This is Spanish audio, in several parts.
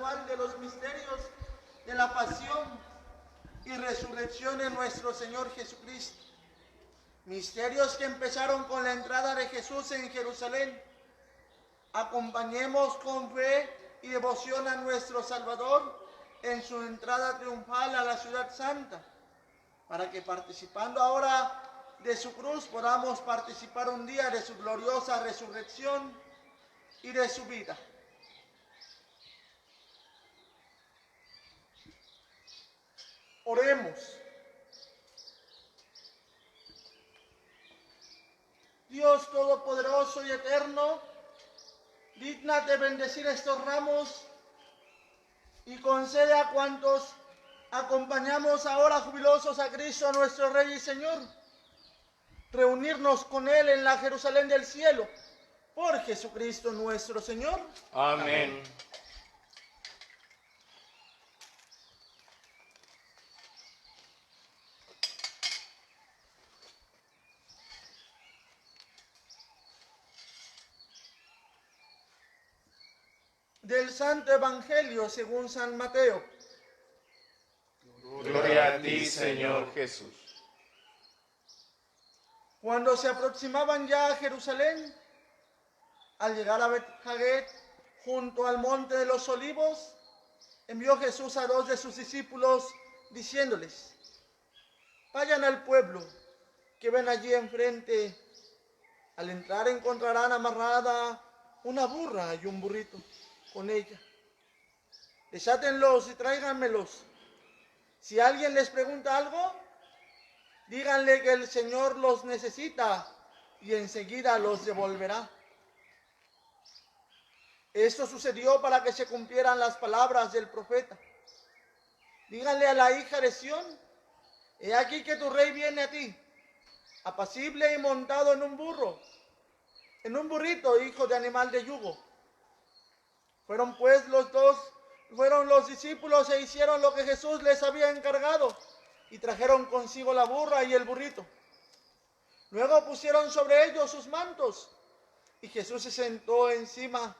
espiritual de los misterios de la pasión y resurrección de nuestro Señor Jesucristo. Misterios que empezaron con la entrada de Jesús en Jerusalén. Acompañemos con fe y devoción a nuestro Salvador en su entrada triunfal a la ciudad santa, para que participando ahora de su cruz podamos participar un día de su gloriosa resurrección y de su vida. Oremos. Dios Todopoderoso y Eterno, dígnate bendecir estos ramos y concede a cuantos acompañamos ahora jubilosos a Cristo nuestro Rey y Señor, reunirnos con Él en la Jerusalén del cielo, por Jesucristo nuestro Señor. Amén. Del Santo Evangelio según San Mateo. Gloria a ti, Señor Jesús. Cuando se aproximaban ya a Jerusalén, al llegar a Betfagé, junto al monte de los olivos, envió Jesús a 2 de sus discípulos, diciéndoles: vayan al pueblo que ven allí enfrente. Al entrar encontrarán amarrada una burra y un burrito con ella. Desátenlos y tráiganmelos. Si alguien les pregunta algo, díganle que el Señor los necesita y enseguida los devolverá. Esto sucedió para que se cumplieran las palabras del profeta. Díganle a la hija de Sión: he aquí que tu rey viene a ti, apacible y montado en un burro, en un burrito, hijo de animal de yugo. Fueron pues los discípulos e hicieron lo que Jesús les había encargado, y trajeron consigo la burra y el burrito. Luego pusieron sobre ellos sus mantos, y Jesús se sentó encima.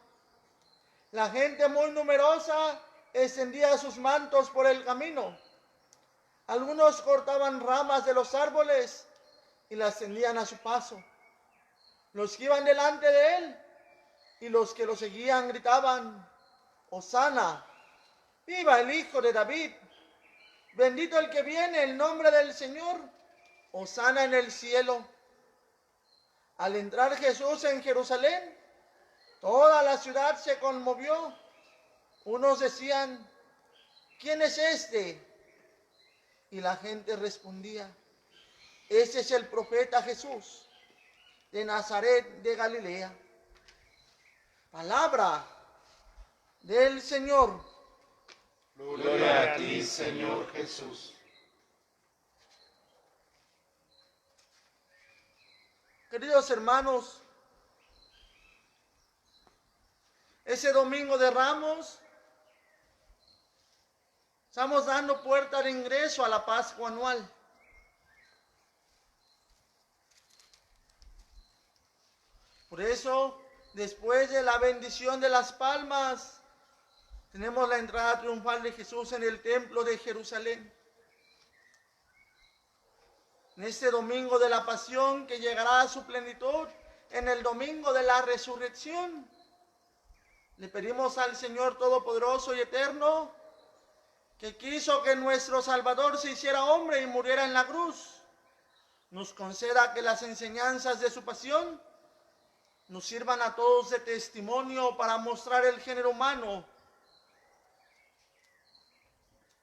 La gente muy numerosa extendía sus mantos por el camino. Algunos cortaban ramas de los árboles y las tendían a su paso. Los que iban delante de él y los que lo seguían gritaban: Hosana, viva el Hijo de David, bendito el que viene en nombre del Señor, Hosana en el cielo. Al entrar Jesús en Jerusalén, toda la ciudad se conmovió. Unos decían: ¿quién es este? Y la gente respondía: ese es el profeta Jesús, de Nazaret de Galilea. Palabra del Señor. Gloria a ti, Señor Jesús. Queridos hermanos, ese domingo de Ramos estamos dando puerta de ingreso a la Pascua anual. Por eso, después de la bendición de las palmas, tenemos la entrada triunfal de Jesús en el templo de Jerusalén. En este domingo de la pasión, que llegará a su plenitud en el domingo de la resurrección, le pedimos al Señor Todopoderoso y Eterno, que quiso que nuestro Salvador se hiciera hombre y muriera en la cruz, nos conceda que las enseñanzas de su pasión nos sirvan a todos de testimonio para mostrar el género humano,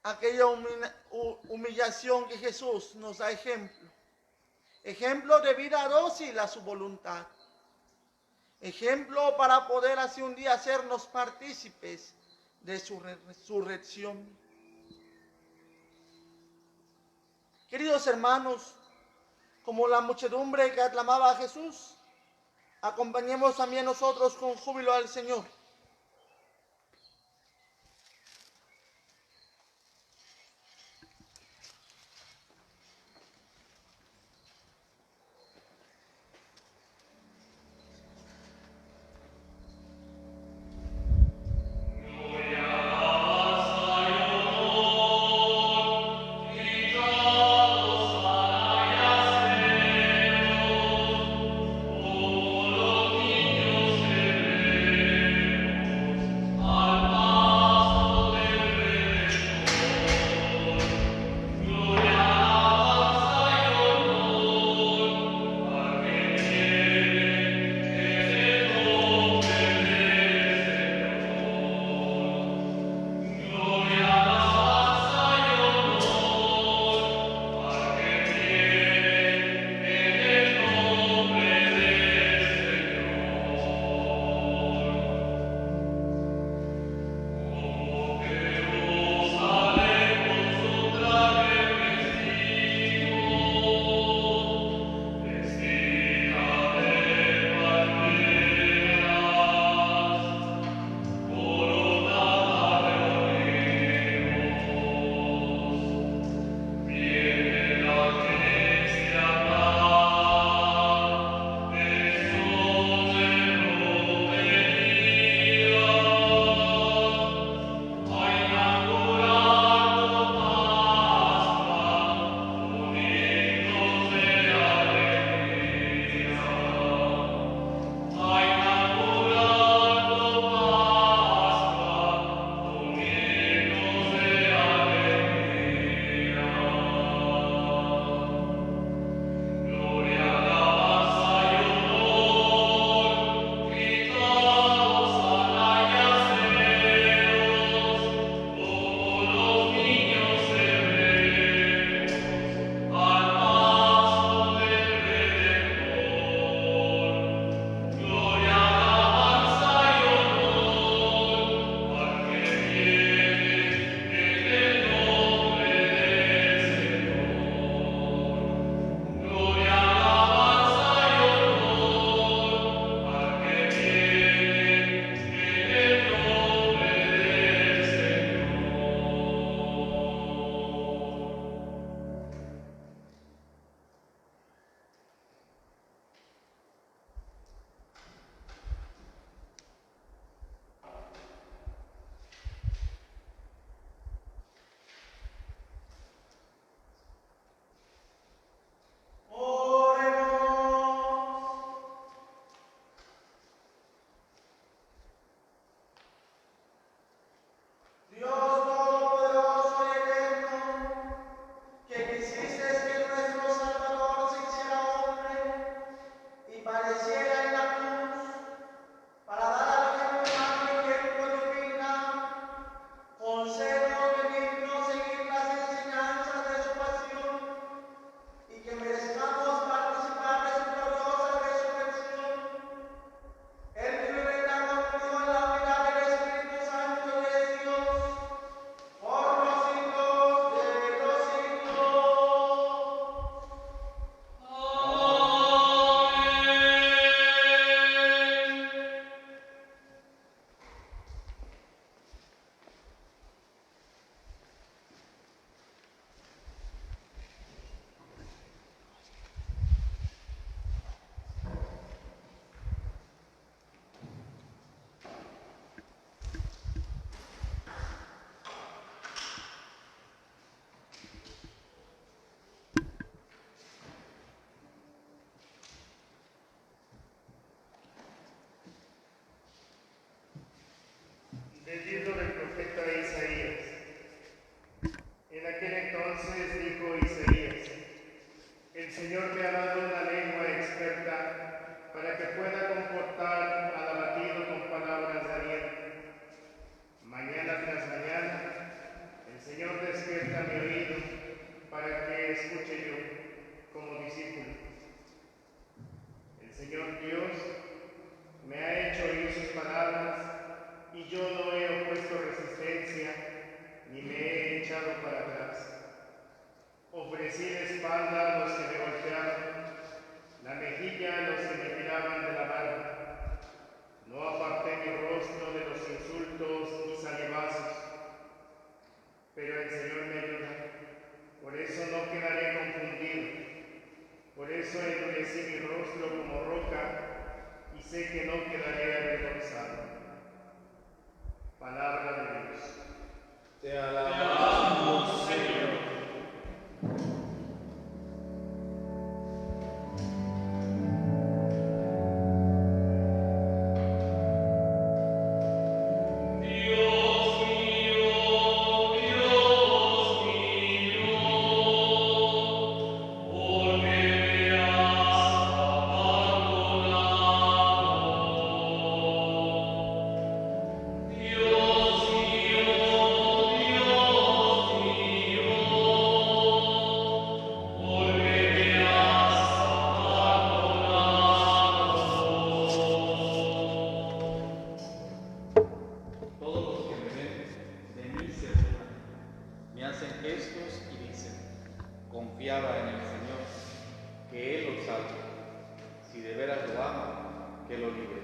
aquella humillación que Jesús nos da ejemplo. Ejemplo de vida dócil a su voluntad. Ejemplo para poder así un día hacernos partícipes de su resurrección. Queridos hermanos, como la muchedumbre que aclamaba a Jesús, acompañemos también nosotros con júbilo al Señor. Gloria pero el Señor me ayuda. Por eso no quedaré confundido. Por eso endurecí mi rostro como roca y sé que no quedaré avergonzado. Palabra de Dios. Te alabamos, Señor. Confiaba en el Señor, que Él lo salve. Si de veras lo ama, que lo libre.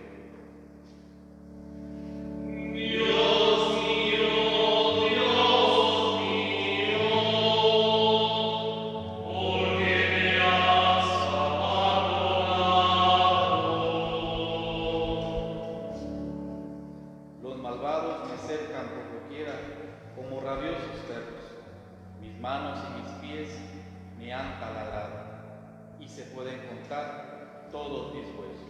Los malvados me cercan por doquiera como rabiosos perros. Mis manos y mis pies me han taladrado, y se pueden contar todos mis huesos.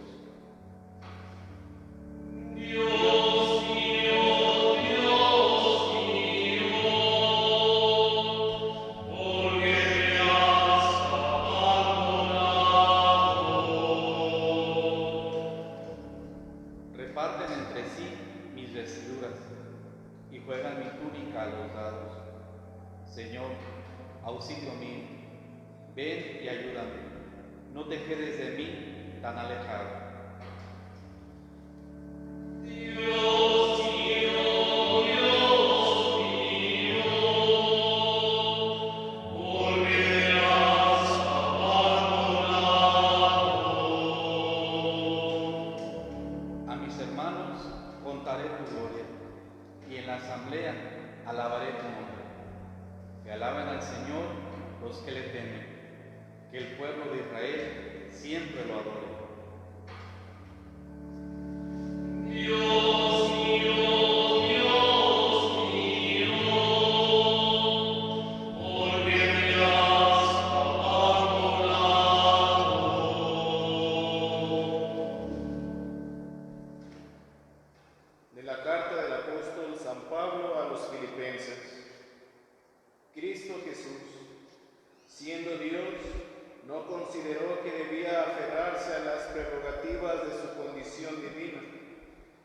Reparten entre sí mis vestiduras y juegan mi túnica a los dados. Señor, auxilio mío, ven y ayúdame, no te quedes de mí tan alejado. A mis hermanos contaré tu gloria, y en la asamblea alabaré tu nombre. Que alaben al Señor los que le temen, que el pueblo de Israel siempre lo adore. De la carta del apóstol San Pablo a los Filipenses. Cristo Jesús, siendo Dios, no consideró que debía aferrarse a las prerrogativas de su condición divina,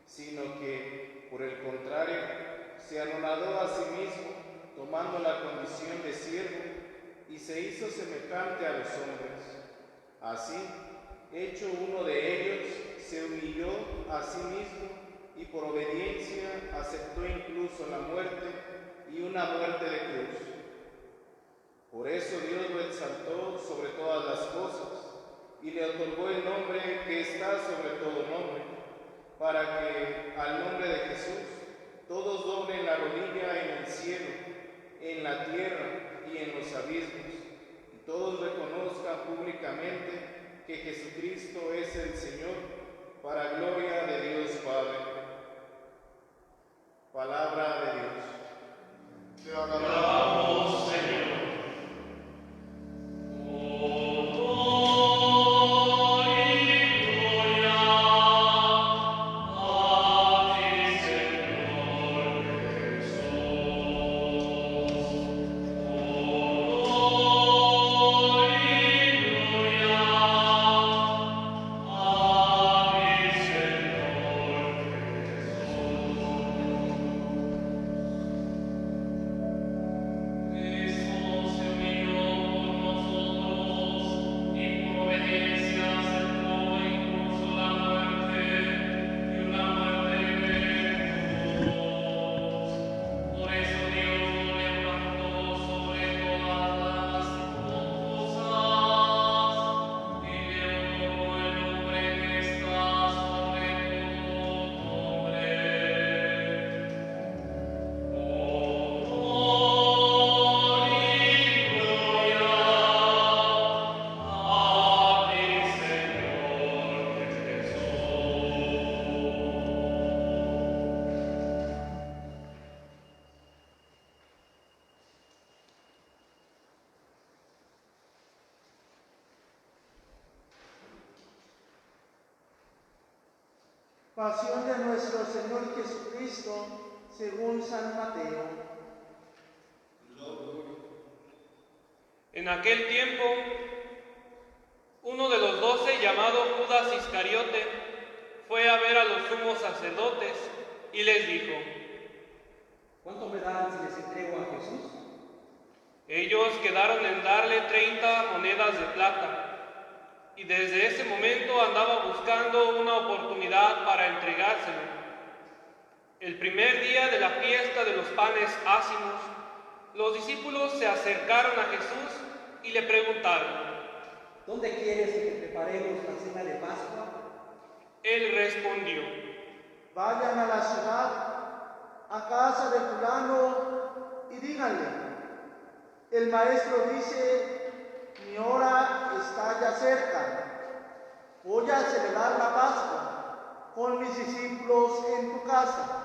sino que, por el contrario, se anonadó a sí mismo, tomando la condición de siervo, y se hizo semejante a los hombres. Así, hecho uno de ellos, se humilló a sí mismo y por obediencia aceptó incluso la muerte y una muerte de cruz. Por eso Dios lo exaltó sobre todas las cosas y le otorgó el nombre que está sobre todo nombre, para que al nombre de Jesús todos doblen la rodilla en el cielo, en la tierra y en los abismos, y todos reconozcan públicamente que Jesucristo es el Señor, para gloria de Dios Padre. Palabra de Dios. Te alabamos, Señor. Pasión de nuestro Señor Jesucristo, según San Mateo. En aquel tiempo, uno de los 12, llamado Judas Iscariote, fue a ver a los sumos sacerdotes y les dijo: ¿Cuánto me dan si les entrego a Jesús? Ellos quedaron en darle 30 monedas de plata, y desde ese momento andaba buscando una oportunidad para entregárselo. El primer día de la fiesta de los panes ácimos, los discípulos se acercaron a Jesús y le preguntaron: ¿Dónde quieres que te preparemos la cena de Pascua? Él respondió: Vayan a la ciudad, a casa de fulano, y díganle: el maestro dice, mi hora está ya cerca. Voy a celebrar la Pascua con mis discípulos en tu casa.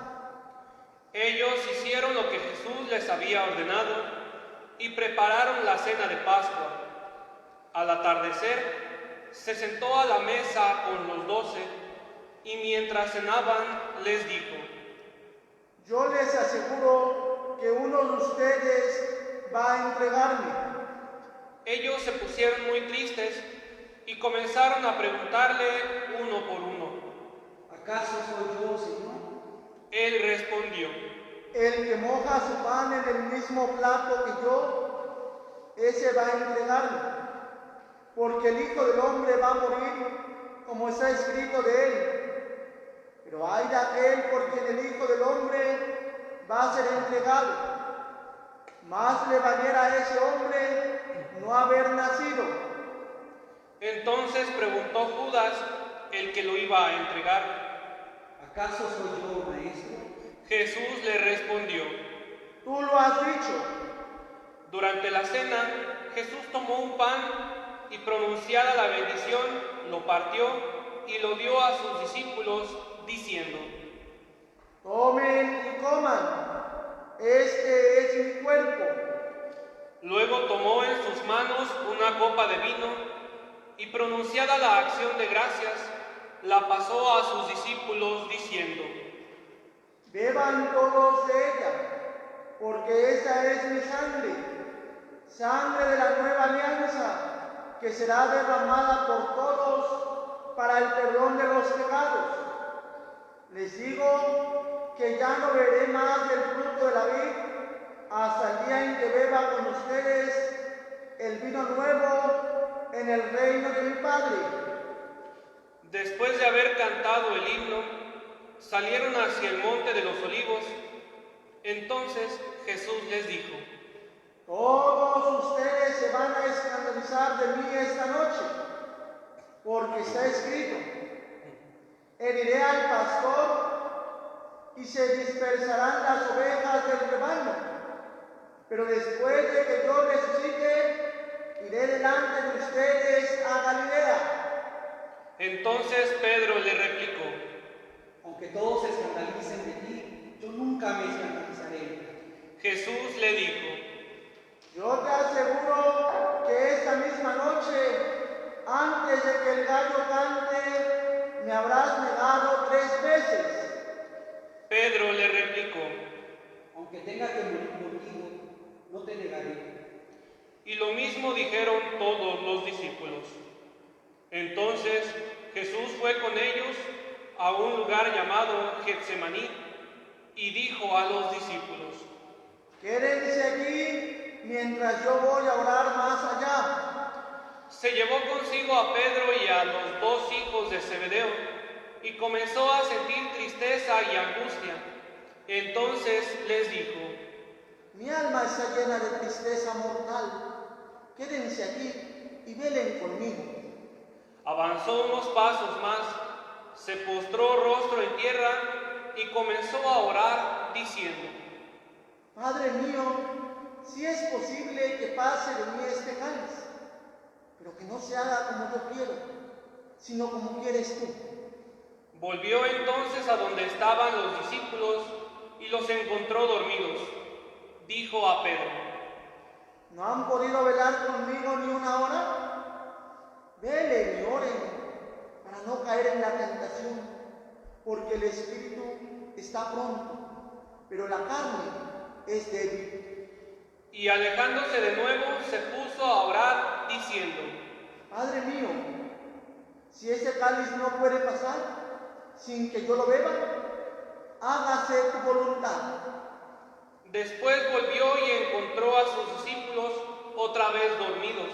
Ellos hicieron lo que Jesús les había ordenado y prepararon la cena de Pascua. Al atardecer, se sentó a la mesa con los 12 y mientras cenaban les dijo: Yo les aseguro que uno de ustedes va a entregarme. Ellos se pusieron muy tristes y comenzaron a preguntarle uno por uno: ¿Acaso soy yo, Señor? Él respondió: El que moja su pan en el mismo plato que yo, ese va a entregarme. Porque el Hijo del Hombre va a morir, como está escrito de él. Pero ay de aquel por quien el Hijo del Hombre va a ser entregado. Más le valiera a ese hombre no haber nacido. Entonces preguntó Judas, el que lo iba a entregar: ¿Acaso soy yo, Maestro? Jesús le respondió: Tú lo has dicho. Durante la cena, Jesús tomó un pan y, pronunciada la bendición, lo partió y lo dio a sus discípulos, diciendo: Tomen y coman, este es mi cuerpo. Luego tomó en sus manos una copa de vino y, pronunciada la acción de gracias, la pasó a sus discípulos, diciendo: Beban todos de ella, porque esa es mi sangre, sangre de la nueva alianza, que será derramada por todos para el perdón de los pecados. Les digo que ya no veré más del fruto de la vid hasta el día en que beba con ustedes el vino nuevo en el reino de mi Padre. Después de haber cantado el himno, salieron hacia el monte de los olivos. Entonces Jesús les dijo: Todos ustedes se van a escandalizar de mí esta noche, porque está escrito: heriré al pastor y se dispersarán las ovejas del rebaño. Pero después de que yo resucite, iré delante de ustedes a Galilea. Entonces Pedro le replicó: Aunque todos se escandalicen de ti, yo nunca me escandalizaré. Jesús le dijo: Yo te aseguro que esta misma noche, antes de que el gallo cante, me habrás negado 3 veces. Pedro le replicó: Aunque tenga que morir contigo, no te negaré. Y lo mismo dijeron todos los discípulos. Entonces Jesús fue con ellos a un lugar llamado Getsemaní y dijo a los discípulos: Quédense aquí mientras yo voy a orar más allá. Se llevó consigo a Pedro y a los 2 hijos de Zebedeo y comenzó a sentir tristeza y angustia. Entonces les dijo: Mi alma está llena de tristeza mortal. Quédense aquí y velen conmigo. Avanzó unos pasos más, se postró rostro en tierra y comenzó a orar, diciendo: Padre mío, si es posible que pase de mí este cáliz, pero que no se haga como yo quiero, sino como quieres tú. Volvió entonces a donde estaban los discípulos y los encontró dormidos. Dijo a Pedro: ¿No han podido velar conmigo ni una hora? Velen y oren para no caer en la tentación. porque el espíritu está pronto, pero la carne es débil. Y alejándose de nuevo, se puso a orar, diciendo: Padre mío, si ese cáliz no puede pasar sin que yo lo beba, hágase tu voluntad. Después volvió y encontró a sus discípulos otra vez dormidos,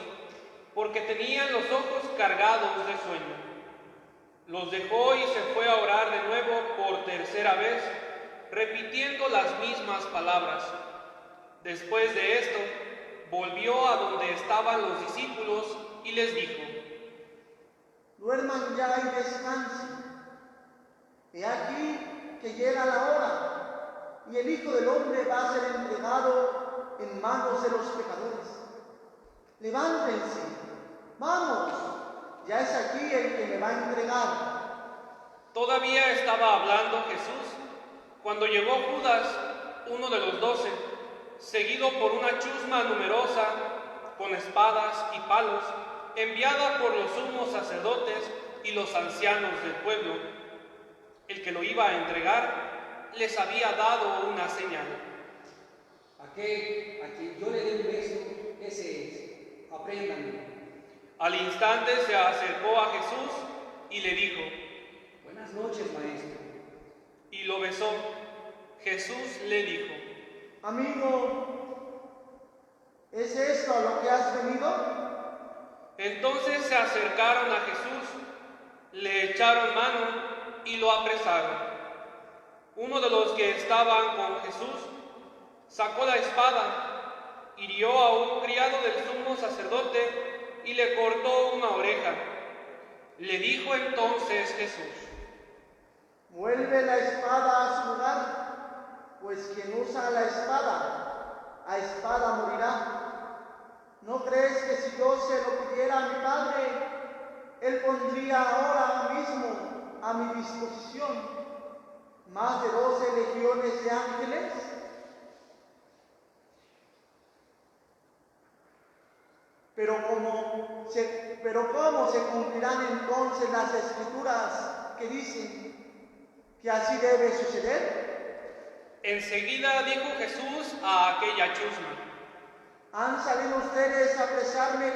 porque tenían los ojos cargados de sueño. Los dejó y se fue a orar de nuevo por tercera vez, repitiendo las mismas palabras. Después de esto, volvió a donde estaban los discípulos y les dijo: Duerman ya y descansen. He aquí que llega la hora, y el Hijo del Hombre va a ser entregado en manos de los pecadores. Levántense, vamos, ya es aquí el que me va a entregar. Todavía estaba hablando Jesús cuando llegó Judas, uno de los 12, seguido por una chusma numerosa, con espadas y palos, enviada por los sumos sacerdotes y los ancianos del pueblo. El que lo iba a entregar les había dado una señal. Aquel a quien yo le dé un beso, ese es. Apréndanlo. Al instante se acercó a Jesús y le dijo: Buenas noches, maestro. Y lo besó. Jesús le dijo: Amigo, ¿es esto a lo que has venido? Entonces se acercaron a Jesús, le echaron mano y lo apresaron. Uno de los que estaban con Jesús sacó la espada, hirió a un criado del sumo sacerdote y le cortó una oreja. Le dijo entonces Jesús: Vuelve la espada a su lugar, pues quien usa la espada, a espada morirá. ¿No crees que si yo se lo pidiera a mi Padre, Él pondría ahora mismo a mi disposición más de 12 legiones de ángeles? Pero ¿cómo se cumplirán entonces las escrituras que dicen que así debe suceder? Enseguida dijo Jesús a aquella chusma: ¿Han salido ustedes a apresarme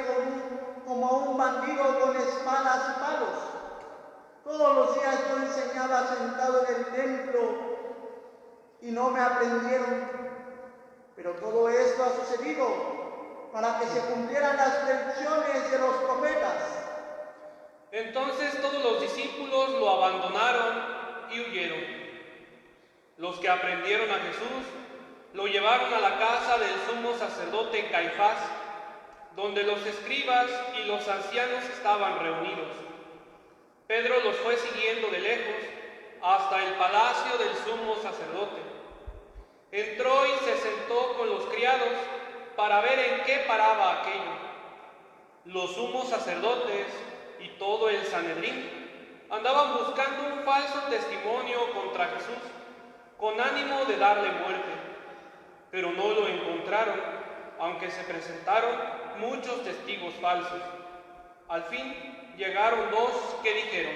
como a un bandido con espadas y palos? Todos los días yo enseñaba sentado en el templo y no me aprendieron. Pero todo esto ha sucedido para que se cumplieran las predicciones de los profetas. Entonces todos los discípulos lo abandonaron y huyeron. Los que aprendieron a Jesús lo llevaron a la casa del sumo sacerdote Caifás, donde los escribas y los ancianos estaban reunidos. Pedro los fue siguiendo de lejos hasta el palacio del sumo sacerdote. Entró y se sentó con los criados para ver en qué paraba aquello. Los sumos sacerdotes y todo el Sanedrín andaban buscando un falso testimonio contra Jesús, con ánimo de darle muerte, pero no lo encontraron, aunque se presentaron muchos testigos falsos. Al fin llegaron 2 que dijeron: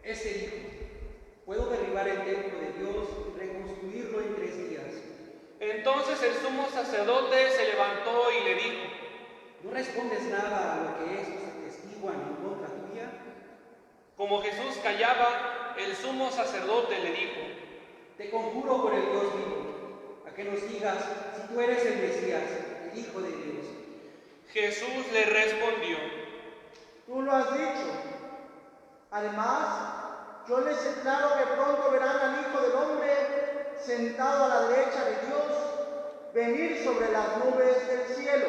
Este dijo: puedo derribar el templo de Dios y reconstruirlo en 3 días. Entonces el sumo sacerdote se levantó y le dijo: ¿No respondes nada a lo que estos atestiguan en contra tuya? Como Jesús callaba, el sumo sacerdote le dijo: Te conjuro por el Dios vivo, a que nos digas si tú eres el Mesías, el Hijo de Dios. Jesús le respondió: Tú lo has dicho. Además, yo les declaro que pronto verán al Hijo del Hombre sentado a la derecha de Dios, venir sobre las nubes del cielo.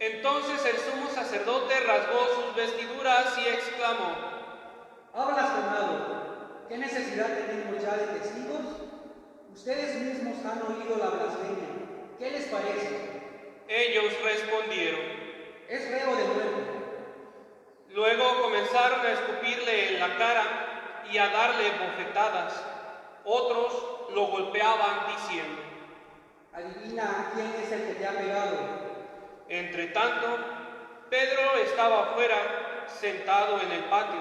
Entonces el sumo sacerdote rasgó sus vestiduras y exclamó: ¡Ha blasfemado! ¿Qué necesidad tenemos ya de testigos? Ustedes mismos han oído la blasfemia. ¿Qué les parece? Ellos respondieron: Es reo de muerte. Luego comenzaron a escupirle en la cara y a darle bofetadas. Otros lo golpeaban diciendo: Adivina quién es el que te ha pegado. Entre tanto, Pedro estaba afuera, sentado en el patio.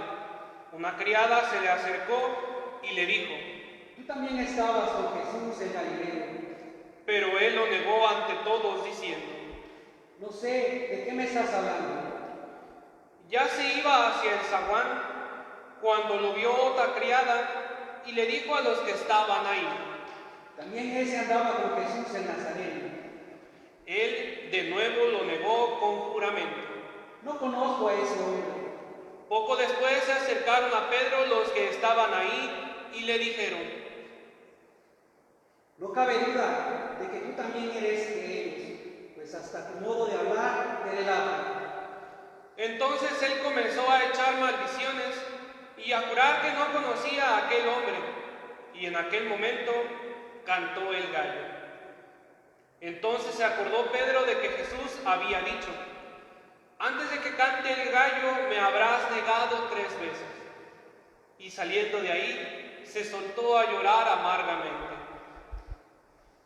Una criada se le acercó y le dijo: Tú también estabas con Jesús el Galileo. Pero él lo negó ante todos, diciendo: No sé de qué me estás hablando. Ya se iba hacia el zaguán cuando lo vio otra criada y le dijo a los que estaban ahí: También ese andaba con Jesús el Nazareno. Él de nuevo lo negó con juramento. No conozco a ese hombre. Poco después se acercaron a Pedro los que estaban ahí y le dijeron: No cabe duda de que tú también eres de ellos, pues hasta tu modo de hablar te delata. Entonces él comenzó a echar maldiciones y a jurar que no conocía a aquel hombre, y en aquel momento cantó el gallo. Entonces se acordó Pedro de que Jesús había dicho: Antes de que cante el gallo me habrás negado 3 veces. Y saliendo de ahí se soltó a llorar amargamente.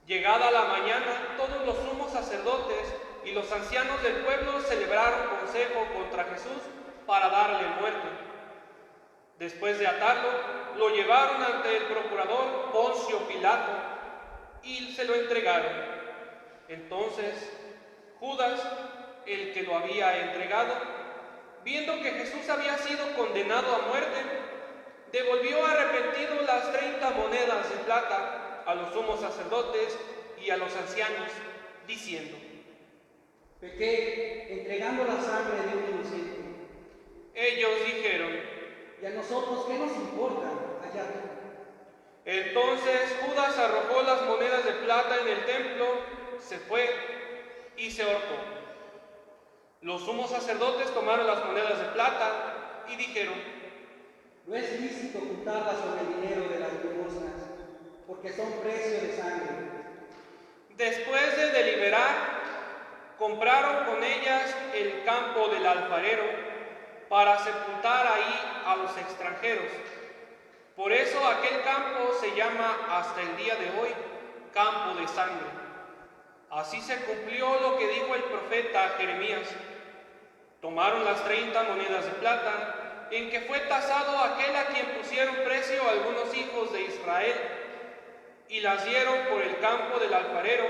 Llegada la mañana, todos los sumos sacerdotes y los ancianos del pueblo celebraron consejo contra Jesús para darle muerte. Después de atarlo, lo llevaron ante el procurador Poncio Pilato y se lo entregaron. Entonces Judas, el que lo había entregado, viendo que Jesús había sido condenado a muerte, devolvió arrepentido las 30 monedas de plata a los sumos sacerdotes y a los ancianos, diciendo: Pequé entregando la sangre de un inocente. Ellos dijeron: ¿Y a nosotros qué nos importa? Allá tú. Entonces Judas arrojó las monedas de plata en el templo, se fue y se ahorcó. Los sumos sacerdotes tomaron las monedas de plata y dijeron: No es lícito juntarlas sobre el dinero de las limosnas, porque son precio de sangre. Después de deliberar, compraron con ellas el campo del alfarero para sepultar ahí a los extranjeros. Por eso aquel campo se llama hasta el día de hoy campo de sangre. Así se cumplió lo que dijo el profeta Jeremías. Tomaron las 30 monedas de plata en que fue tasado aquel a quien pusieron precio algunos hijos de Israel, y las dieron por el campo del alfarero,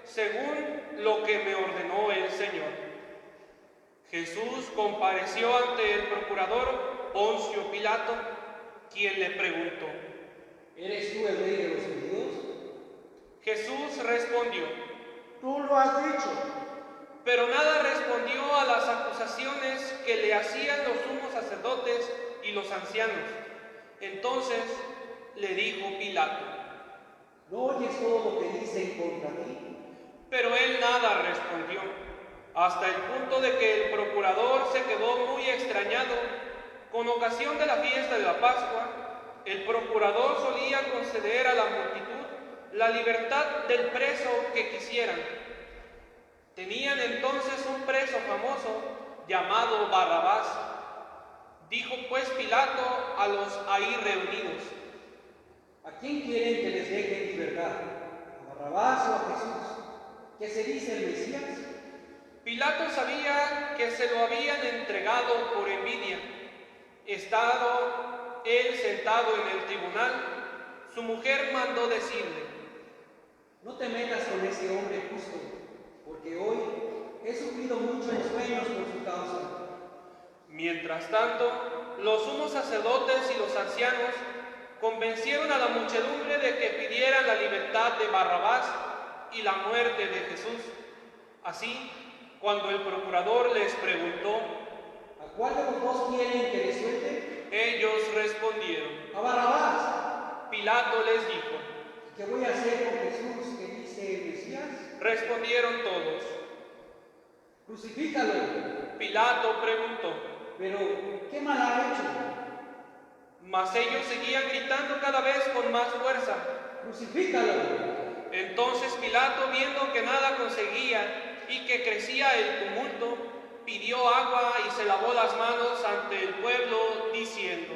según lo que me ordenó el Señor. Jesús compareció ante el procurador Poncio Pilato, quien le preguntó: ¿Eres tú el rey de los judíos? Jesús respondió: Tú lo has dicho. Pero nada respondió a las acusaciones que le hacían los sumos sacerdotes y los ancianos. Entonces le dijo Pilato: ¿No oyes todo lo que dicen contra ti? Pero él nada respondió, hasta el punto de que el procurador se quedó muy extrañado. Con ocasión de la fiesta de la Pascua, el procurador solía conceder a la multitud la libertad del preso que quisieran. Tenían entonces un preso famoso llamado Barrabás. Dijo pues Pilato a los ahí reunidos: ¿A quién quieren que les deje en libertad? ¿A Barrabás o a Jesús? ¿Qué se dice el Mesías? Pilato sabía que se lo habían entregado por envidia. Estado él sentado en el tribunal, su mujer mandó decirle: No te metas con ese hombre justo, porque hoy he sufrido mucho en sueños por su causa. Mientras tanto, los sumos sacerdotes y los ancianos convencieron a la muchedumbre de que pidieran la libertad de Barrabás y la muerte de Jesús. Así, cuando el procurador les preguntó: ¿A cuál de los dos quieren que le suelte? Ellos respondieron: ¡A Barrabás! Pilato les dijo: ¿Qué voy a hacer con Jesús que dice el Mesías? Respondieron todos. ¡Crucifícalo! Pilato preguntó: Pero, ¿qué mal ha hecho? Mas ellos seguían gritando cada vez con más fuerza: ¡Crucifícalo! Entonces Pilato, viendo que nada conseguía y que crecía el tumulto, pidió agua y se lavó las manos ante el pueblo, diciendo: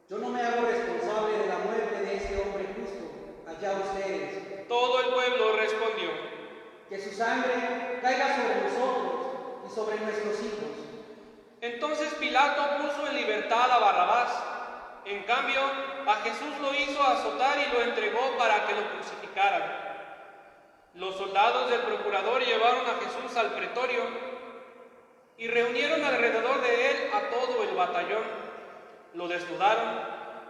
Yo no me hago responsable de la muerte de este hombre justo, allá ustedes. Todo el pueblo respondió: Que su sangre caiga sobre nosotros y sobre nuestros hijos. Entonces Pilato puso en libertad a Barrabás. En cambio, a Jesús lo hizo azotar y lo entregó para que lo crucificaran. Los soldados del procurador llevaron a Jesús al pretorio y reunieron alrededor de él a todo el batallón. Lo desnudaron,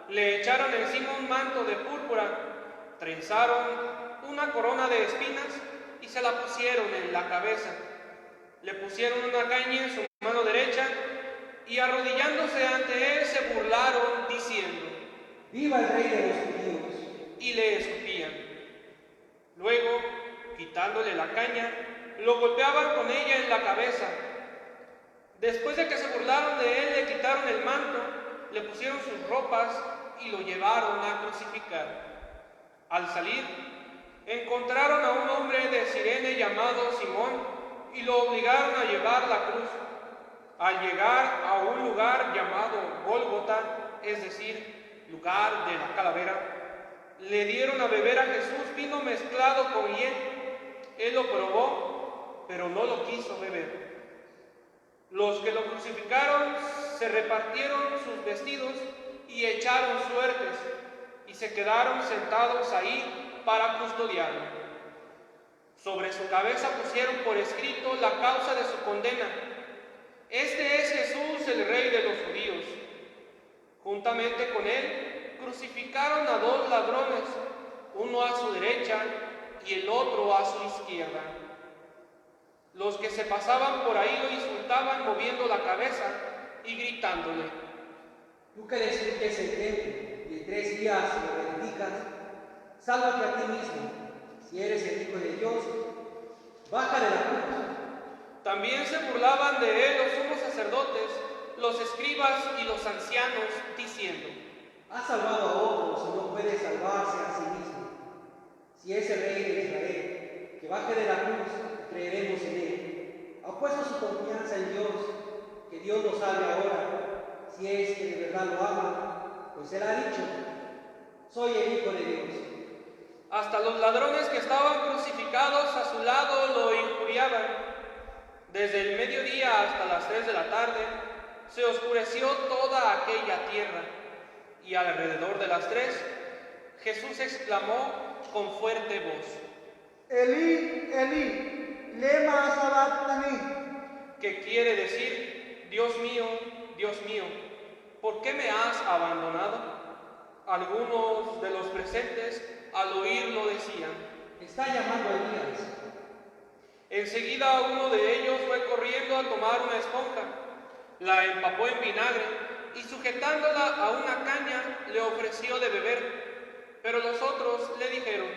le echaron encima un manto de púrpura, trenzaron una corona de espinas y se la pusieron en la cabeza. Le pusieron una caña en su mano derecha y arrodillándose ante él se burlaron diciendo: ¡Viva el rey de los judíos! Y le escupían. Luego, quitándole la caña, lo golpeaban con ella en la cabeza. Después de que se burlaron de él, le quitaron el manto, le pusieron sus ropas y lo llevaron a crucificar. Al salir, encontraron a un hombre de Cirene llamado Simón y lo obligaron a llevar la cruz. Al llegar a un lugar llamado Gólgota, es decir, lugar de la calavera, le dieron a beber a Jesús vino mezclado con hiel. Él lo probó, pero no lo quiso beber. Los que lo crucificaron se repartieron sus vestidos y echaron suertes, y se quedaron sentados ahí para custodiarlo. Sobre su cabeza pusieron por escrito la causa de su condena: este es Jesús, el Rey de los judíos. Juntamente con él crucificaron a 2 ladrones, uno a su derecha y el otro a su izquierda. Los que se pasaban por ahí lo insultaban moviendo la cabeza y gritándole: Tú que destruyes el templo y en 3 días lo reedificas, sálvate a ti mismo. Si eres el Hijo de Dios, baja de la cruz. También se burlaban de él los sumos sacerdotes, los escribas y los ancianos, diciendo: Ha salvado a otros y no puede salvarse a sí mismo. Si es el Rey de Israel, que baje de la cruz, creeremos en él. Ha puesto su confianza en Dios, que Dios lo salve ahora, si es que de verdad lo ama, pues él ha dicho: soy el Hijo de Dios. Hasta los ladrones que estaban crucificados a su lado lo injuriaban. Desde el mediodía hasta las 3 de la tarde se oscureció toda aquella tierra, y alrededor de las 3 Jesús exclamó con fuerte voz: Elí, Elí, lema sabactani, que quiere decir: Dios mío, ¿por qué me has abandonado? Algunos de los presentes al oírlo decían: Está llamando a Elías. Enseguida uno de ellos fue corriendo a tomar una esponja, la empapó en vinagre y sujetándola a una caña le ofreció de beber. Pero los otros le dijeron: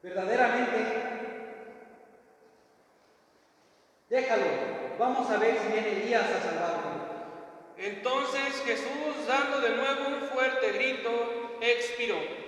verdaderamente, déjalo, vamos a ver si viene Elías a salvarlo. Entonces Jesús, dando de nuevo un fuerte grito, expiró.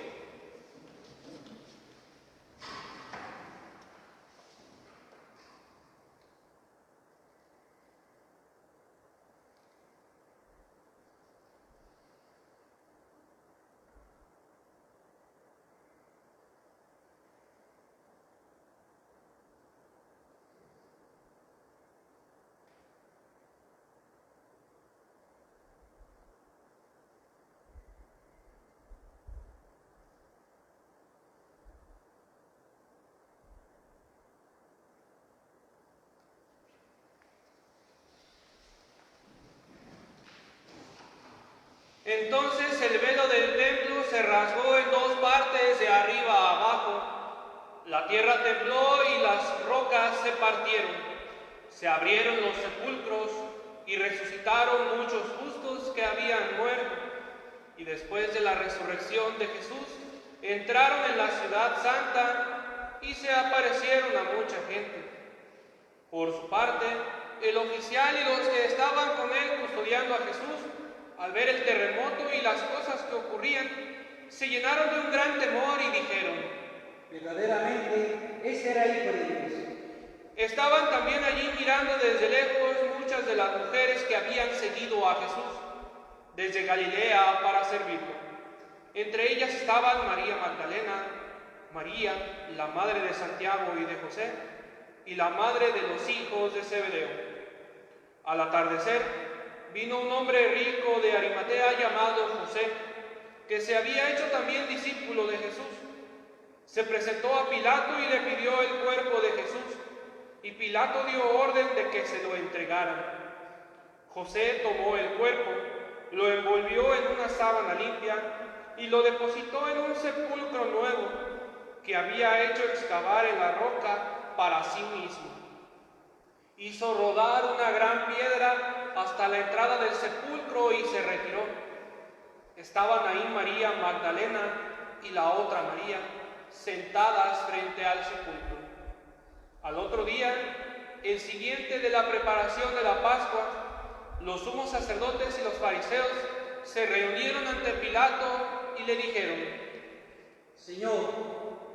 Entonces el velo del templo se rasgó en 2 partes de arriba a abajo. La tierra tembló y las rocas se partieron. Se abrieron los sepulcros y resucitaron muchos justos que habían muerto. Y después de la resurrección de Jesús, entraron en la ciudad santa y se aparecieron a mucha gente. Por su parte, el oficial y los que estaban con él custodiando a Jesús, al ver el terremoto y las cosas que ocurrían, se llenaron de un gran temor y dijeron: verdaderamente, este era Hijo de Dios. Estaban también allí mirando desde lejos muchas de las mujeres que habían seguido a Jesús desde Galilea para servirlo. Entre ellas estaban María Magdalena, María, la madre de Santiago y de José, y la madre de los hijos de Zebedeo. Al atardecer, vino un hombre rico de Arimatea llamado José, que se había hecho también discípulo de Jesús. Se presentó a Pilato y le pidió el cuerpo de Jesús, y Pilato dio orden de que se lo entregaran. José tomó el cuerpo, lo envolvió en una sábana limpia y lo depositó en un sepulcro nuevo que había hecho excavar en la roca para sí mismo. Hizo rodar una gran piedra hasta la entrada del sepulcro y se retiró. Estaban ahí María Magdalena y la otra María, sentadas frente al sepulcro. Al otro día, el siguiente de la preparación de la Pascua, los sumos sacerdotes y los fariseos se reunieron ante Pilato y le dijeron: Señor,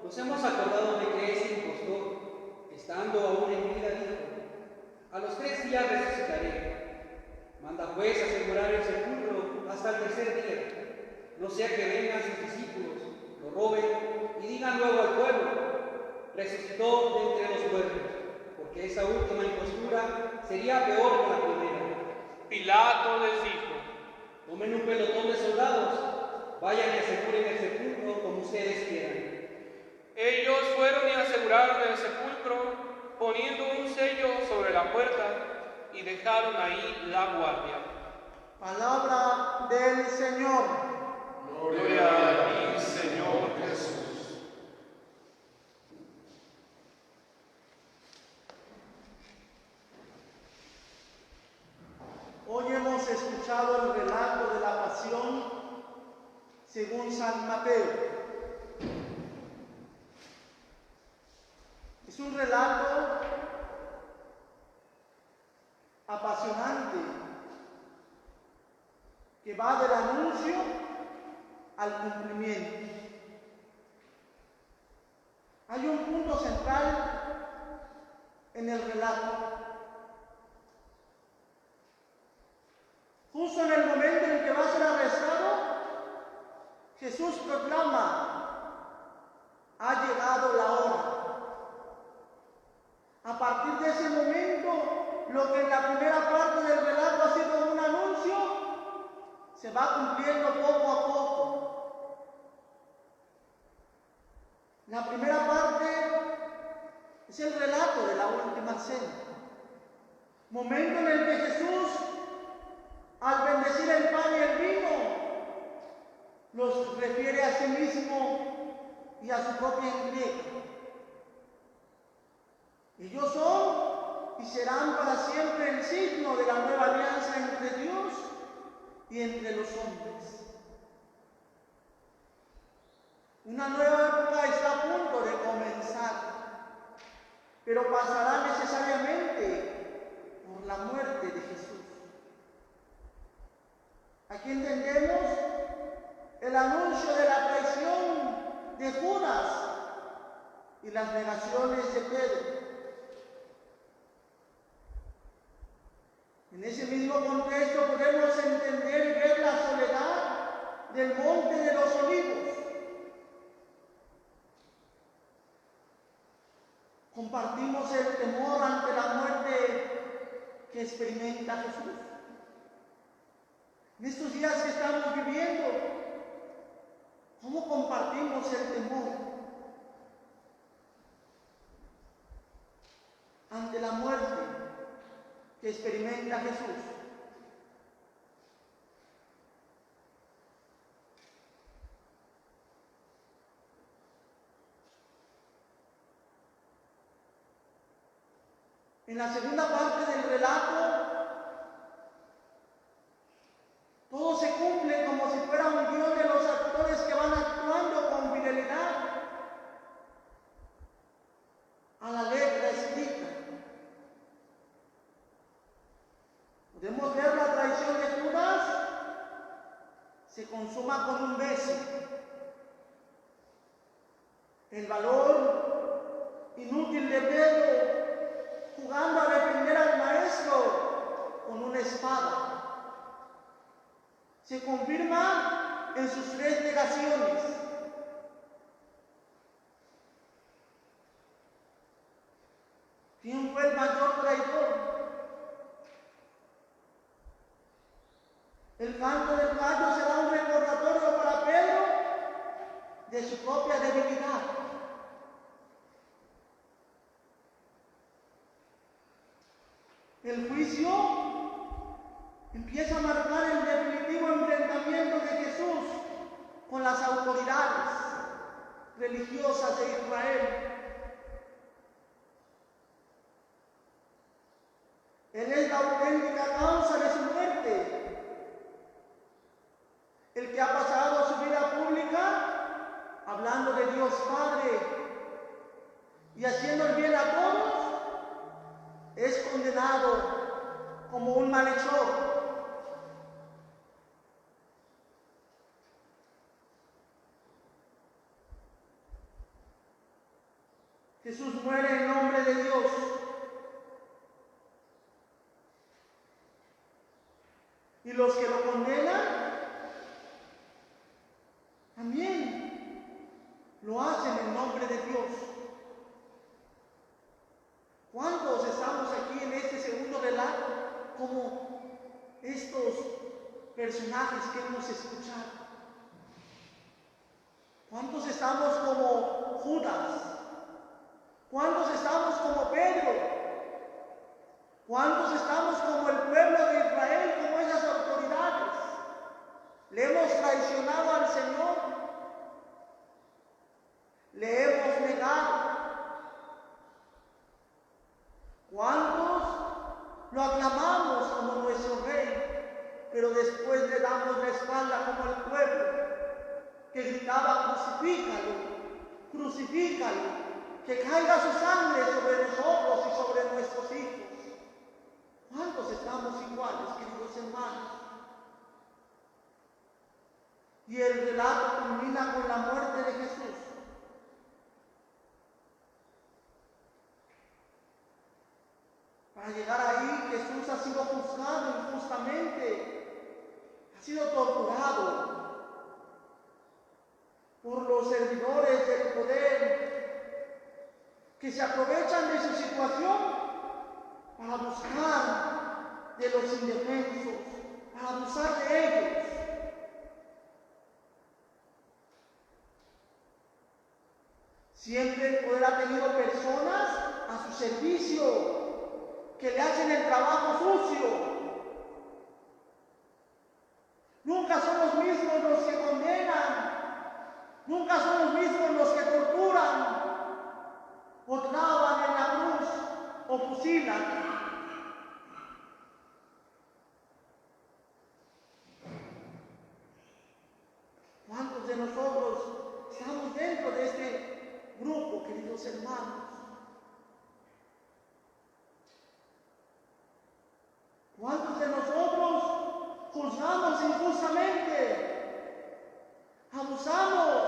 nos hemos acordado de que ese impostor, estando aún en vida, dijo: a los 3 días resucitaré. Manda pues asegurar el sepulcro hasta el tercer día, no sea que vengan sus discípulos, lo roben y digan luego al pueblo: resucitó de entre los muertos, porque esa última impostura sería peor que la primera. Pilato les dijo: tomen un pelotón de soldados, vayan y aseguren el sepulcro como ustedes quieran. Ellos fueron y aseguraron el sepulcro, poniendo un sello sobre la puerta, y dejaron ahí la guardia. Palabra del Señor. Gloria a ti, Señor Jesús. Hoy hemos escuchado el relato de la pasión según San Mateo. Es un relato apasionante que va del anuncio al cumplimiento. Hay un punto central en el relato. Justo en el momento en que va a ser arrestado, Jesús proclama: ha llegado la hora. A partir de ese momento, lo que en la primera parte del relato ha sido un anuncio, se va cumpliendo poco a poco. La primera parte es el relato de la última cena. Momento en el que Jesús, al bendecir el pan y el vino, los refiere a sí mismo y a su propia entrega. Ellos son y serán para siempre el signo de la nueva alianza entre Dios y entre los hombres. Una nueva época está a punto de comenzar, pero pasará necesariamente por la muerte de Jesús. Aquí entendemos el anuncio de la traición de Judas y las negaciones de Pedro. En ese mismo contexto podemos entender y ver la soledad del Monte de los Olivos. Compartimos el temor ante la muerte que experimenta Jesús. En estos días que estamos viviendo, ¿cómo compartimos el temor ante la muerte que experimenta Jesús? En la segunda parte del relato, todo se cumple como si fuera un guión de los actores que van actuando con fidelidad a la letra escrita. Podemos ver la traición de Judas, se consuma con un beso. El valor inútil de Pedro, jugando a defender al maestro con una espada, se confirma en sus 3 negaciones. El juicio empieza a marcar el definitivo enfrentamiento de Jesús con las autoridades religiosas de Israel. Él es la auténtica causa de su muerte. El que ha pasado su vida pública hablando de Dios Padre y haciendo el bien a todos, es condenado como un malhechor. Jesús muere en nombre de Dios. Y los que lo condenan también lo hacen en nombre de Dios. ¿Cuántos estamos aquí en este segundo relato como estos personajes que hemos escuchado? ¿Cuántos estamos como Judas? ¿Cuántos estamos como Pedro? ¿Cuántos estamos como el pueblo de Israel, como esas autoridades? ¿Le hemos traicionado al Señor? ¿Le hemos negado? ¿Cuántos lo aclamamos como nuestro rey, pero después le damos la espalda como el pueblo que gritaba: crucifícalo, crucifícalo, que caiga su sangre sobre nosotros y sobre nuestros hijos? ¿Cuántos estamos iguales, queridos hermanos? Y el relato culmina con la muerte de Jesús. Para llegar ahí, Jesús ha sido juzgado injustamente, ha sido torturado por los servidores del poder que se aprovechan de su situación para buscar de los indefensos, para abusar de ellos. Siempre el poder ha tenido personas a su servicio que le hacen el trabajo sucio. Nunca son los mismos los que condenan, nunca son los mismos los que torturan, o clavan en la cruz, o fusilan. ¿Cuántos de nosotros estamos dentro de este grupo, queridos hermanos? ¿Cuántos de nosotros juzgamos injustamente? Abusamos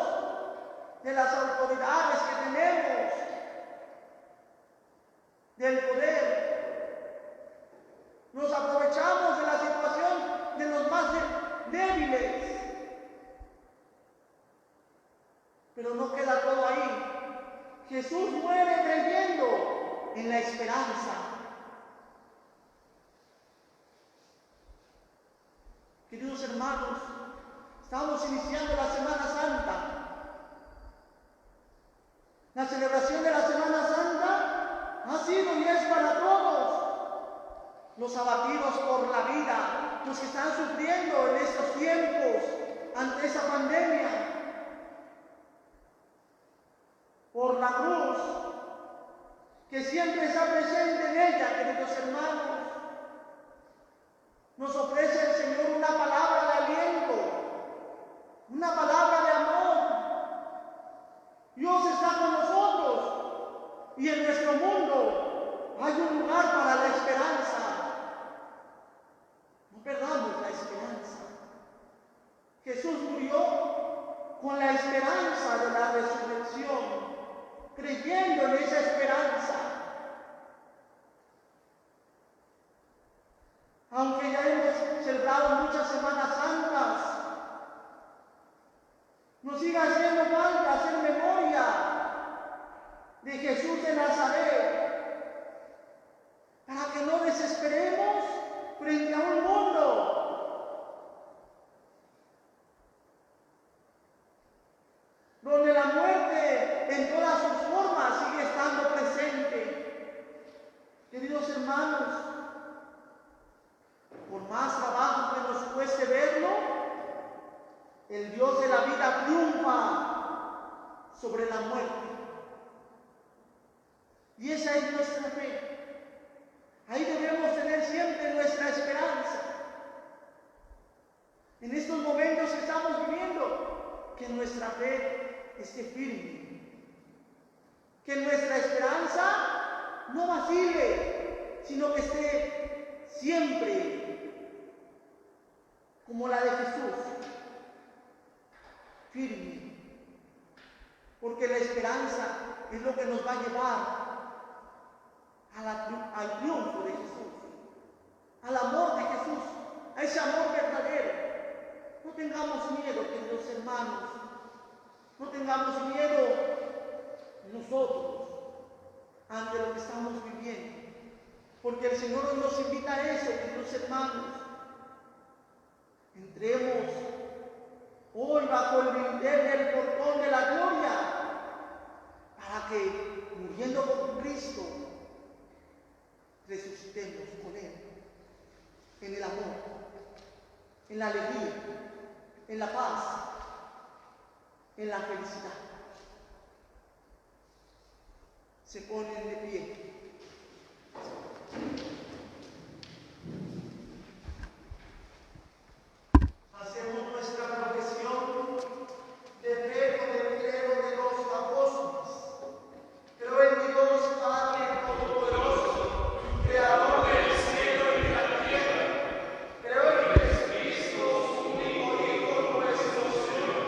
de las autoridades que tenemos, del poder. Nos aprovechamos de la situación de los más débiles. Pero no queda todo ahí. Jesús muere creyendo en la esperanza. Queridos hermanos, estamos iniciando la Semana Santa. La celebración de la Semana Santa ha sido y es para todos. Los abatidos por la vida, los que están sufriendo en estos tiempos ante esa pandemia. Por la cruz, que siempre está presente en ella, queridos hermanos. Nos ofrece el Señor una palabra de aliento, una palabra de amor. Dios está con nosotros y en nuestro mundo hay un lugar para la esperanza. No perdamos la esperanza. Jesús murió con la esperanza de la resurrección, creyendo en esa esperanza. Aunque ya hemos celebrado muchas Semanas Santas, nos sigue haciendo falta hacer memoria de Jesús de Nazaret, para que no desesperemos frente a un mundo donde la muerte entre Y esa es nuestra fe. Ahí debemos tener siempre nuestra esperanza. En estos momentos que estamos viviendo, que nuestra fe esté firme. Que nuestra esperanza no vacile, sino que esté siempre como la de Jesús, firme. Porque la esperanza es lo que nos va a llevar al triunfo de Jesús, al amor de Jesús, a ese amor verdadero. No tengamos miedo, queridos hermanos, no tengamos miedo nosotros ante lo que estamos viviendo, porque el Señor hoy nos invita a eso, queridos hermanos. Entremos hoy bajo el dintel del portón de la gloria, para que, muriendo con Cristo, resucitemos con Él, en el amor, en la alegría, en la paz, en la felicidad. Se ponen de pie. Hacemos nuestra profesión de fe con el credo de los apóstoles. Creo en Dios Padre Todopoderoso, Creador del cielo y de la tierra. Creo en Jesucristo, su único Hijo, nuestro Señor,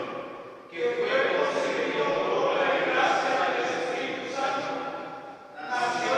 que fue concebido por la gracia del Espíritu Santo, nació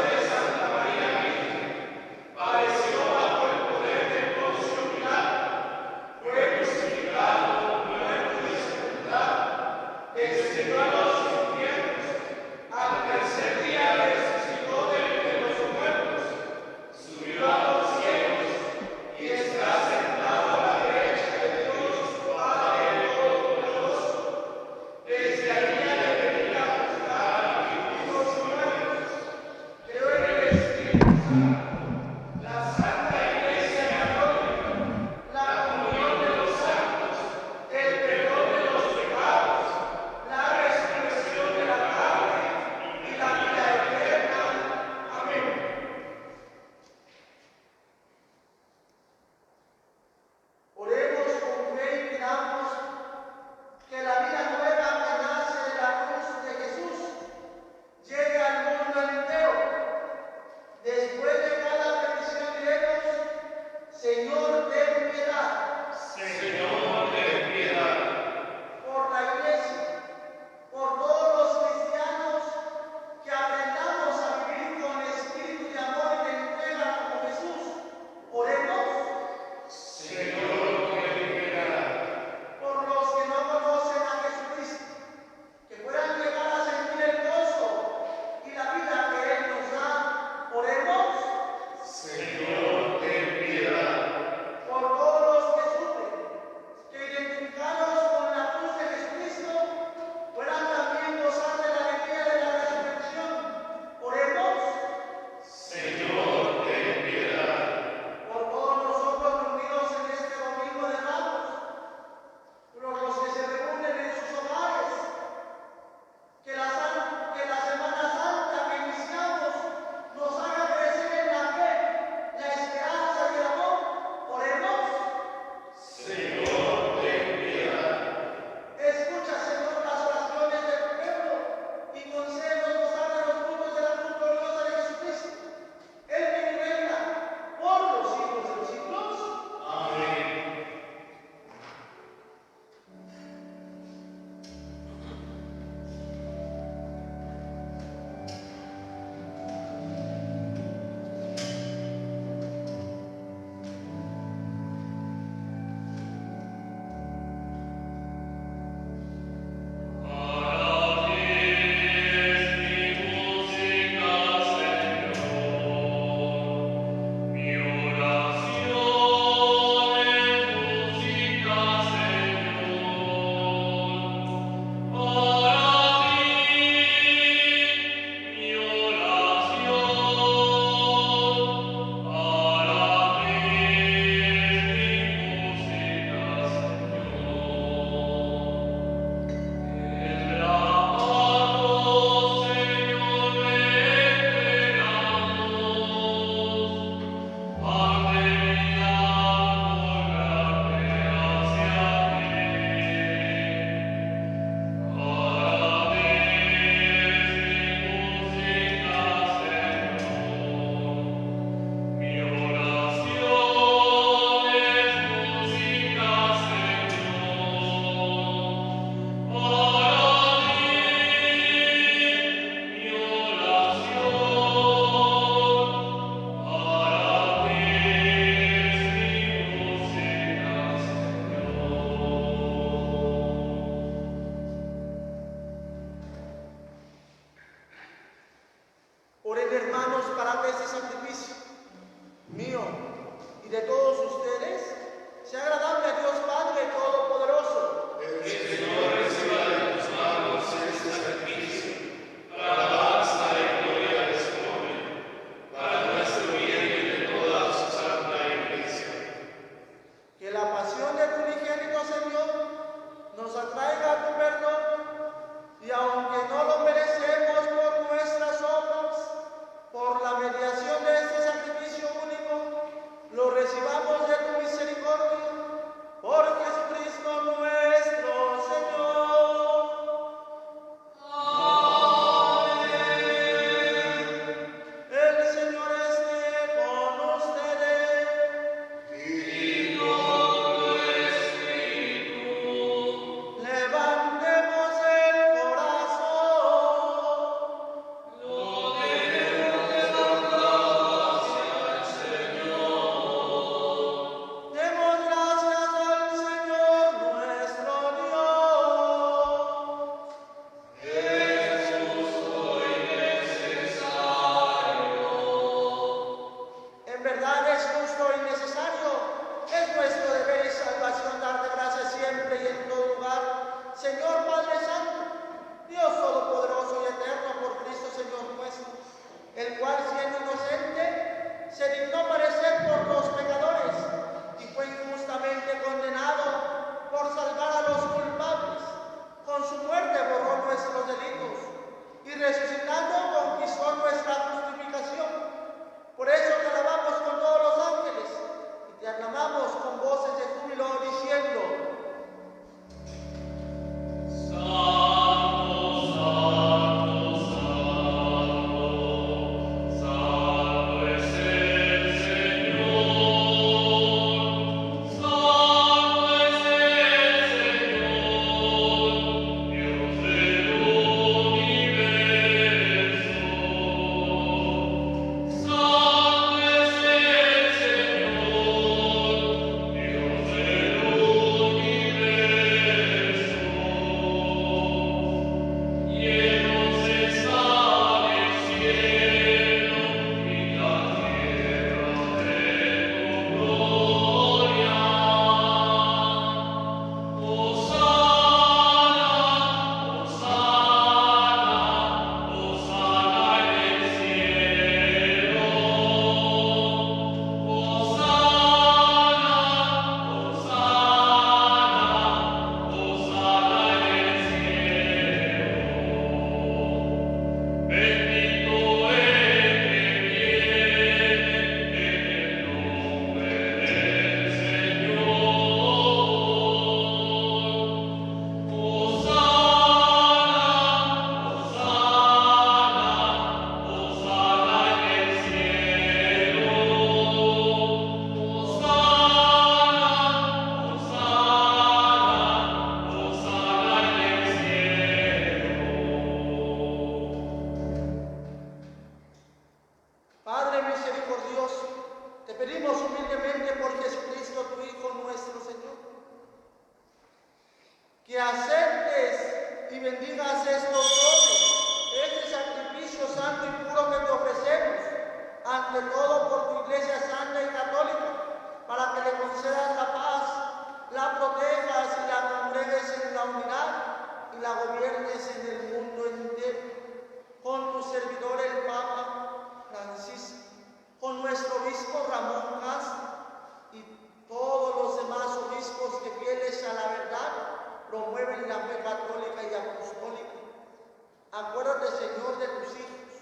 Señor, de tus hijos,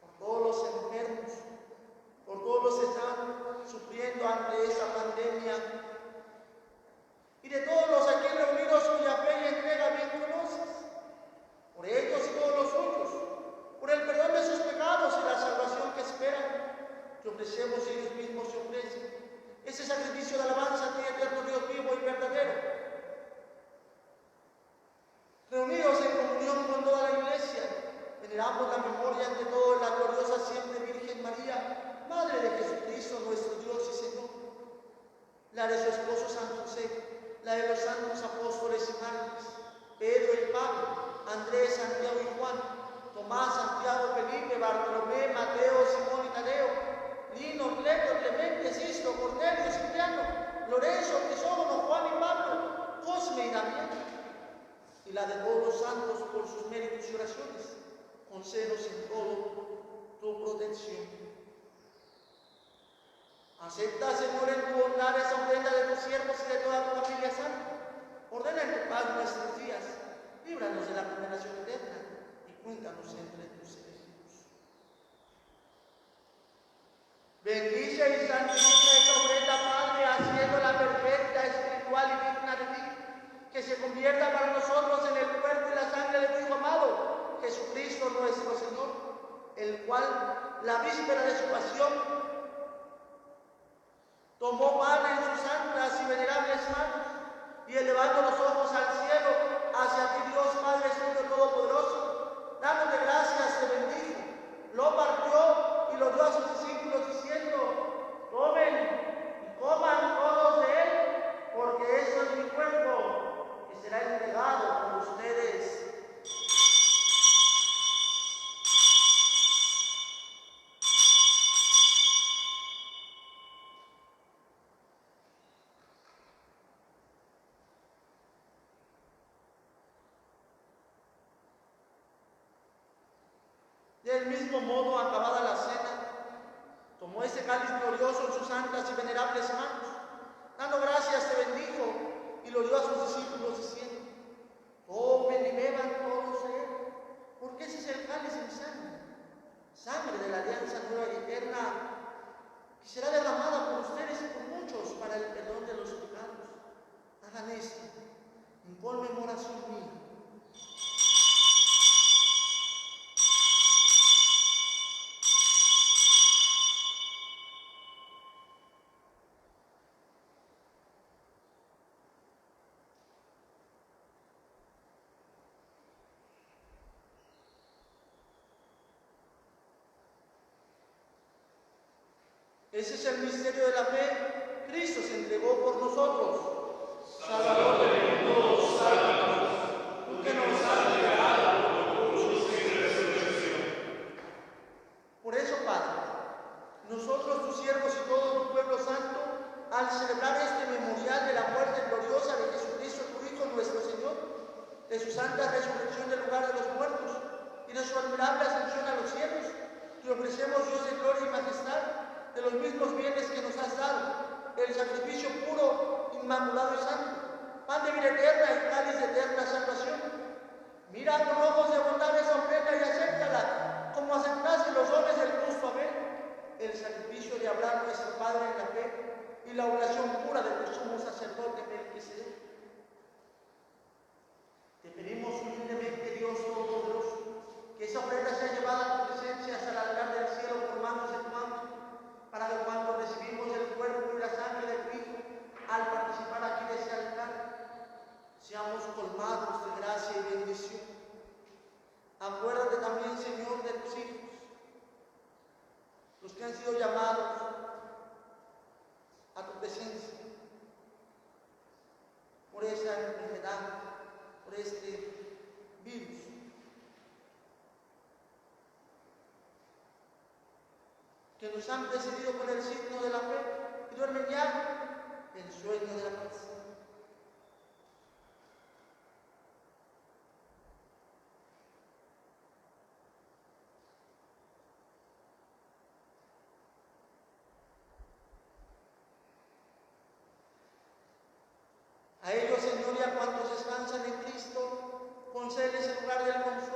por todos los enfermos, por todos los que están sufriendo ante esta pandemia, y de todos los aquí reunidos cuya fe y entrega bien conoces, por ellos y todos los suyos, por el perdón de sus pecados y la salvación que esperan, te ofrecemos y ellos mismos se ofrecen ese sacrificio de alabanza a ti, eterno Dios vivo y verdadero. Reunidos en comunión con toda la Iglesia, veneramos la memoria ante todo de la gloriosa siempre Virgen María, Madre de Jesucristo, nuestro Dios y Señor, la de su esposo San José, la de los santos apóstoles y mártires, Pedro y Pablo, Andrés, Santiago y Juan, Tomás, Santiago, Felipe, Bartolomé, Mateo, Simón y Tadeo, Lino, Cleto, Clemente, Sisto, Cornelio, Cipriano, Lorenzo, Crisógono, Juan y Pablo, Cosme y Damián, y la de todos los santos por sus méritos y oraciones, concédenos en todo tu protección. Acepta, Señor, en tu bondad esa ofrenda de tus siervos y de toda tu familia santa. Ordena en tu paz nuestros días, líbranos de la condenación eterna y cuéntanos entre tus elegidos. Bendice y santifica esta ofrenda, Padre, haciéndola perfecta, espiritual y digna de ti, que se convierta para nosotros en el cuerpo y la sangre de tu Hijo amado, Jesucristo nuestro Señor, el cual, la víspera de su pasión, tomó pan en sus santas y venerables manos, y elevando los ojos al cielo, hacia ti, Dios Padre Santo Todopoderoso, dándote gracias, te bendijo, lo partió y lo dio a sus discípulos, diciendo: tomen y coman todos de él, porque esto es mi cuerpo, que será entregado por ustedes. Del mismo modo, acabada la cena, tomó ese cáliz glorioso en sus santas y venerables manos, dando gracias, te bendijo y lo dio a sus discípulos, diciendo: tomen y beban todos de él, porque ese es el cáliz de mi sangre, sangre de la alianza nueva y eterna, que será derramada por ustedes y por muchos para el perdón de los pecados. Hagan esto en conmemoración mía. Ese es el misterio de la fe. Cristo se entregó por nosotros. Salvador del mundo, sálvanos, tú que nos has regalado por cruz y resurrección. Por eso, Padre, nosotros, tus siervos y todo tu pueblo santo, al celebrar este memorial de la muerte gloriosa de Jesucristo, tu Hijo nuestro Señor, de su santa resurrección del lugar de los muertos y de su admirable ascensión a los cielos, te ofrecemos, Dios de gloria y majestad, de los mismos bienes que nos has dado, el sacrificio puro, inmaculado y santo, pan de vida eterna y cáliz de eterna salvación. Mira con ojos de bondad esa ofrenda y acéptala, como aceptaste los hombres del justo Abel, el sacrificio de Abraham nuestro Padre en la fe y la oración pura de tu sumo sacerdote Melquisedec. Te pedimos humildemente, Dios Todopoderoso, que esa ofrenda sea llevada a tu presencia hasta el altar del cielo por manos de tu ángel, para que cuando recibimos el cuerpo y la sangre de tu Hijo, al participar aquí de ese altar, seamos colmados de gracia y bendición. Acuérdate también, Señor, de tus hijos, los que han sido llamados a tu presencia por esta enfermedad, por este virus. Que nos han precedido con el signo de la fe y duermen ya el sueño de la paz. A ellos, Señor, y a cuantos descansan en Cristo, concédeles el lugar del consuelo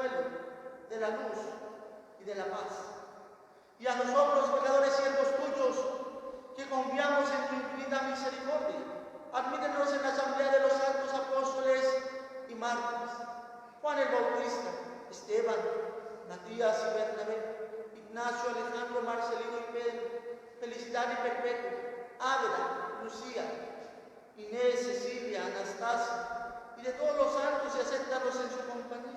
de la paz. Y a nosotros, pecadores siervos tuyos, que confiamos en tu infinita misericordia, admítenos en la asamblea de los santos apóstoles y mártires, Juan el Bautista, Esteban, Matías y Bernabé, Ignacio, Alejandro, Marcelino y Pedro, Felicidad y Perpetuo, Ávila, Lucía, Inés, Cecilia, Anastasia, y de todos los santos y acéptalos en su compañía.